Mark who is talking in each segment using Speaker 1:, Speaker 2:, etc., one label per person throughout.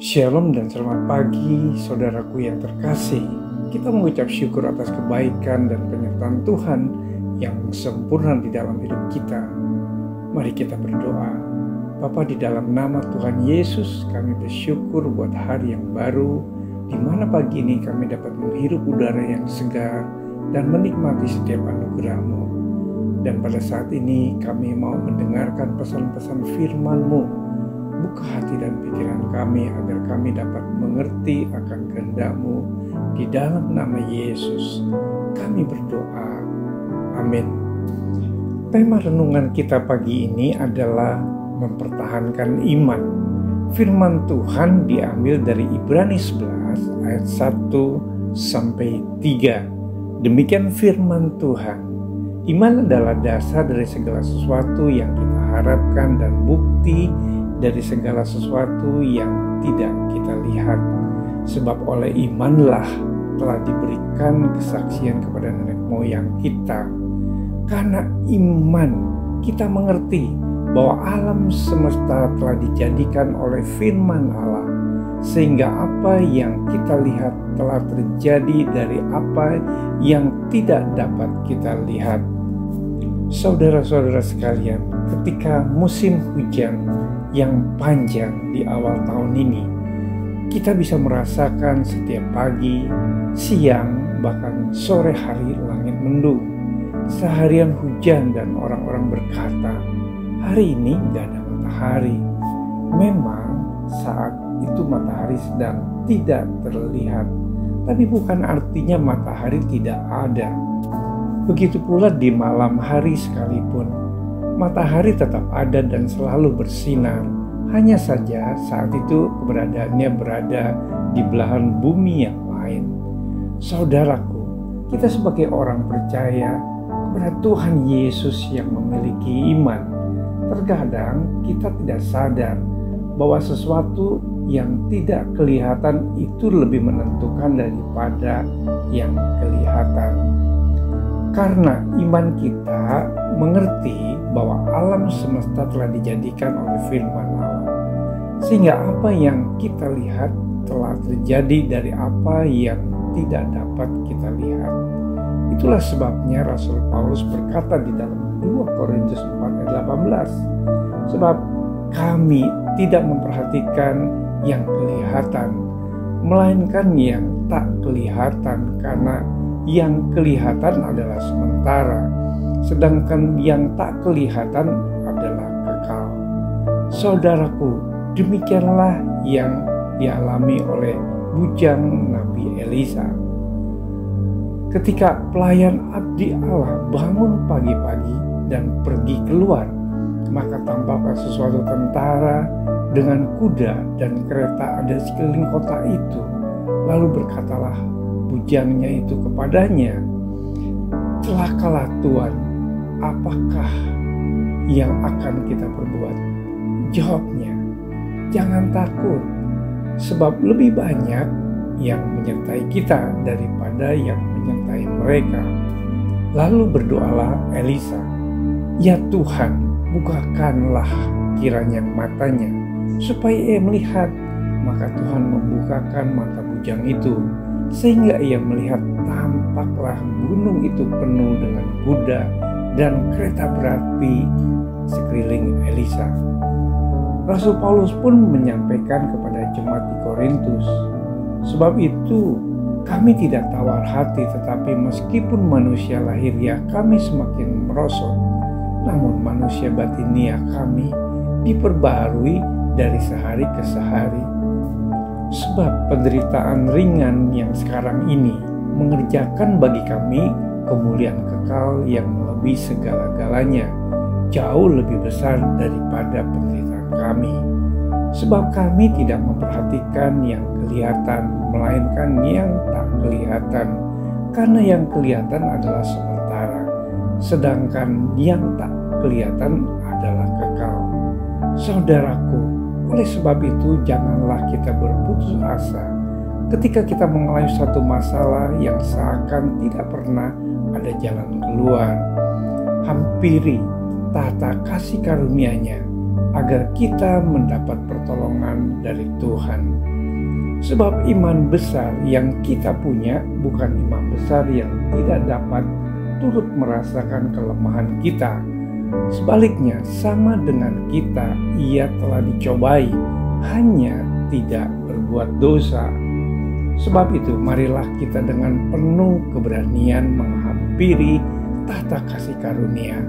Speaker 1: Shalom dan selamat pagi saudaraku yang terkasih. Kita mengucap syukur atas kebaikan dan penyertaan Tuhan yang sempurna di dalam hidup kita. Mari kita berdoa. Bapa, di dalam nama Tuhan Yesus kami bersyukur buat hari yang baru, di mana pagi ini kami dapat menghirup udara yang segar dan menikmati setiap anugerah-Mu. Dan pada saat ini kami mau mendengarkan pesan-pesan firman-Mu. Buka hati dan pikiran kami agar kami dapat mengerti akan kehendak-Mu. Di dalam nama Yesus kami berdoa. Amin. Tema renungan kita pagi ini adalah mempertahankan iman. Firman Tuhan diambil dari Ibrani 11 ayat 1 sampai 3. Demikian firman Tuhan. Iman adalah dasar dari segala sesuatu yang kita harapkan dan bukti dari segala sesuatu yang tidak kita lihat. Sebab oleh imanlah telah diberikan kesaksian kepada nenek moyang kita. Karena iman kita mengerti bahwa alam semesta telah dijadikan oleh firman Allah, sehingga apa yang kita lihat telah terjadi dari apa yang tidak dapat kita lihat. Saudara-saudara sekalian, ketika musim hujan yang panjang di awal tahun ini, kita bisa merasakan setiap pagi, siang, bahkan sore hari langit mendung. Seharian hujan dan orang-orang berkata, hari ini gak ada matahari. Memang saat itu matahari sedang tidak terlihat, tapi bukan artinya matahari tidak ada. Begitu pula di malam hari sekalipun, matahari tetap ada dan selalu bersinar. Hanya saja saat itu keberadaannya berada di belahan bumi yang lain. Saudaraku, kita sebagai orang percaya kepada Tuhan Yesus yang memiliki iman, terkadang kita tidak sadar bahwa sesuatu yang tidak kelihatan itu lebih menentukan daripada yang kelihatan. Karena iman kita mengerti bahwa alam semesta telah dijadikan oleh firman Allah, sehingga apa yang kita lihat telah terjadi dari apa yang tidak dapat kita lihat. Itulah sebabnya Rasul Paulus berkata di dalam 2 Korintus 4 ayat 18, sebab kami tidak memperhatikan yang kelihatan, melainkan yang tak kelihatan, karena yang kelihatan adalah sementara, sedangkan yang tak kelihatan adalah kekal. Saudaraku, demikianlah yang dialami oleh bujang Nabi Elisa. Ketika pelayan abdi Allah bangun pagi-pagi dan pergi keluar, maka tampaklah sesuatu tentara dengan kuda dan kereta ada di sekeliling kota itu. Lalu berkatalah bujangnya itu kepadanya, celakalah Tuan, apakah yang akan kita perbuat? Jawabnya, jangan takut, sebab lebih banyak yang menyertai kita daripada yang menyertai mereka. Lalu berdoalah Elisa, ya Tuhan, bukakanlah kiranya matanya, supaya ia melihat. Maka Tuhan membukakan mata bujang itu, sehingga ia melihat tampaklah gunung itu penuh dengan kuda dan kereta berapi sekeliling Elisa. Rasul Paulus pun menyampaikan kepada jemaat di Korintus, sebab itu kami tidak tawar hati, tetapi meskipun manusia lahiriah kami semakin merosot, namun manusia batiniah kami diperbaharui dari sehari ke sehari. Sebab penderitaan ringan yang sekarang ini mengerjakan bagi kami kemuliaan kekal yang melebihi segala-galanya, jauh lebih besar daripada penderitaan kami. Sebab kami tidak memperhatikan yang kelihatan, melainkan yang tak kelihatan, karena yang kelihatan adalah sementara, sedangkan yang tak kelihatan adalah kekal. Saudaraku, oleh sebab itu janganlah kita berputus asa ketika kita mengalami satu masalah yang seakan tidak pernah ada jalan keluar. Hampiri tata kasih karunia-Nya agar kita mendapat pertolongan dari Tuhan. Sebab iman besar yang kita punya bukan iman besar yang tidak dapat turut merasakan kelemahan kita. Sebaliknya, sama dengan kita, ia telah dicobai, hanya tidak berbuat dosa. Sebab itu, marilah kita dengan penuh keberanian menghampiri tahta kasih karunia.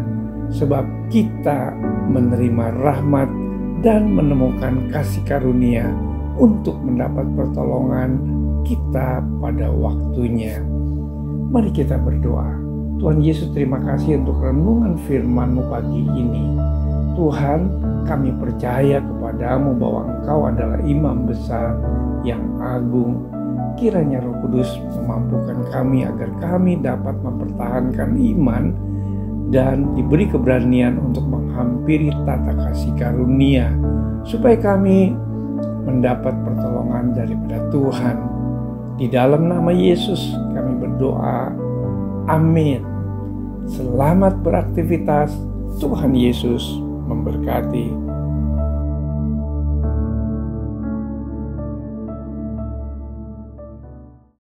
Speaker 1: Sebab kita menerima rahmat dan menemukan kasih karunia untuk mendapat pertolongan kita pada waktunya. Mari kita berdoa. Tuhan Yesus, terima kasih untuk renungan firman-Mu pagi ini. Tuhan, kami percaya kepadamu bahwa Engkau adalah imam besar yang agung. Kiranya Roh Kudus memampukan kami agar kami dapat mempertahankan iman dan diberi keberanian untuk menghampiri tahta kasih karunia, supaya kami mendapat pertolongan daripada Tuhan. Di dalam nama Yesus kami berdoa. Amin. Selamat beraktivitas. Tuhan Yesus memberkati.